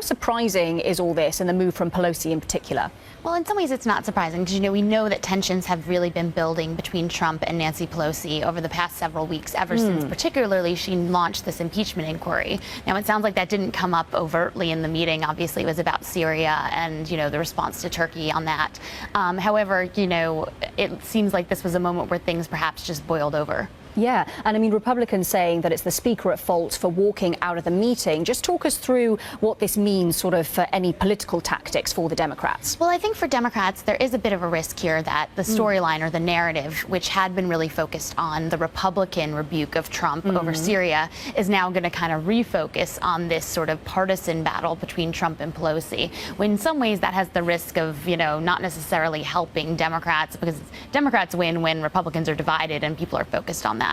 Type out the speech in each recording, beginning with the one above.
surprising is all this and the move from Pelosi in particular? Well, in some ways it's not surprising because, we know that tensions have really been building between Trump and Nancy Pelosi over the past several weeks, ever since particularly she launched this impeachment inquiry. Now, it sounds like that didn't come up overtly in the meeting. Obviously, it was about Syria and, the response to Turkey on that. However, it seems like this was a moment where things perhaps just boiled over. Yeah, and I mean, Republicans saying that it's the Speaker at fault for walking out of the meeting. Just talk us through what this means sort of for any political tactics for the Democrats. Well, I think for Democrats, there is a bit of a risk here that the storyline or the narrative, which had been really focused on the Republican rebuke of Trump over Syria, is now going to kind of refocus on this sort of partisan battle between Trump and Pelosi. When in some ways that has the risk of, not necessarily helping Democrats, because Democrats win when Republicans are divided and people are focused on that.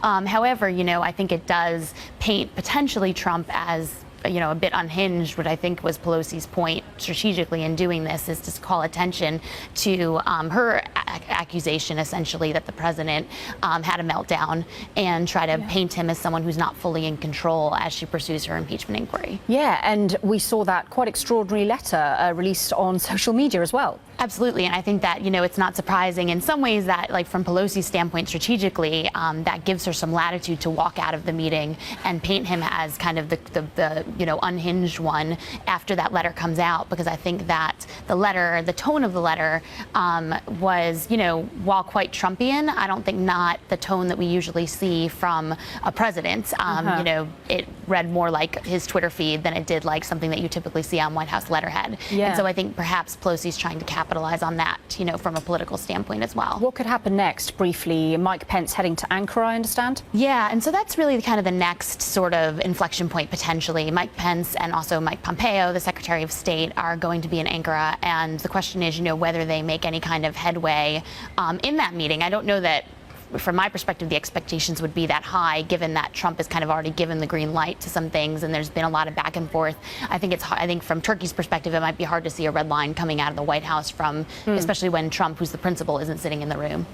However, I think it does paint potentially Trump as a bit unhinged, which I think was Pelosi's point strategically in doing this, is to call attention to her accusation, essentially, that the president had a meltdown and try to paint him as someone who's not fully in control as she pursues her impeachment inquiry. Yeah, and we saw that quite extraordinary letter released on social media as well. Absolutely, and I think that, it's not surprising in some ways that, like, from Pelosi's standpoint strategically, that gives her some latitude to walk out of the meeting and paint him as kind of the unhinged one after that letter comes out, because I think that the tone of the letter was, while quite Trumpian, I don't think not the tone that we usually see from a president. It read more like his Twitter feed than it did like something that you typically see on White House letterhead. Yeah. And so I think perhaps Pelosi's trying to capitalize on that, from a political standpoint as well. What could happen next, briefly? Mike Pence heading to Ankara, I understand? Yeah, and so that's really kind of the next sort of inflection point, potentially. Mike Pence and also Mike Pompeo, the Secretary of State, are going to be in Ankara, and the question is, whether they make any kind of headway in that meeting. I don't know that, from my perspective, the expectations would be that high, given that Trump has kind of already given the green light to some things, and there's been a lot of back and forth. I think from Turkey's perspective, it might be hard to see a red line coming out of the White House from, especially when Trump, who's the principal, isn't sitting in the room.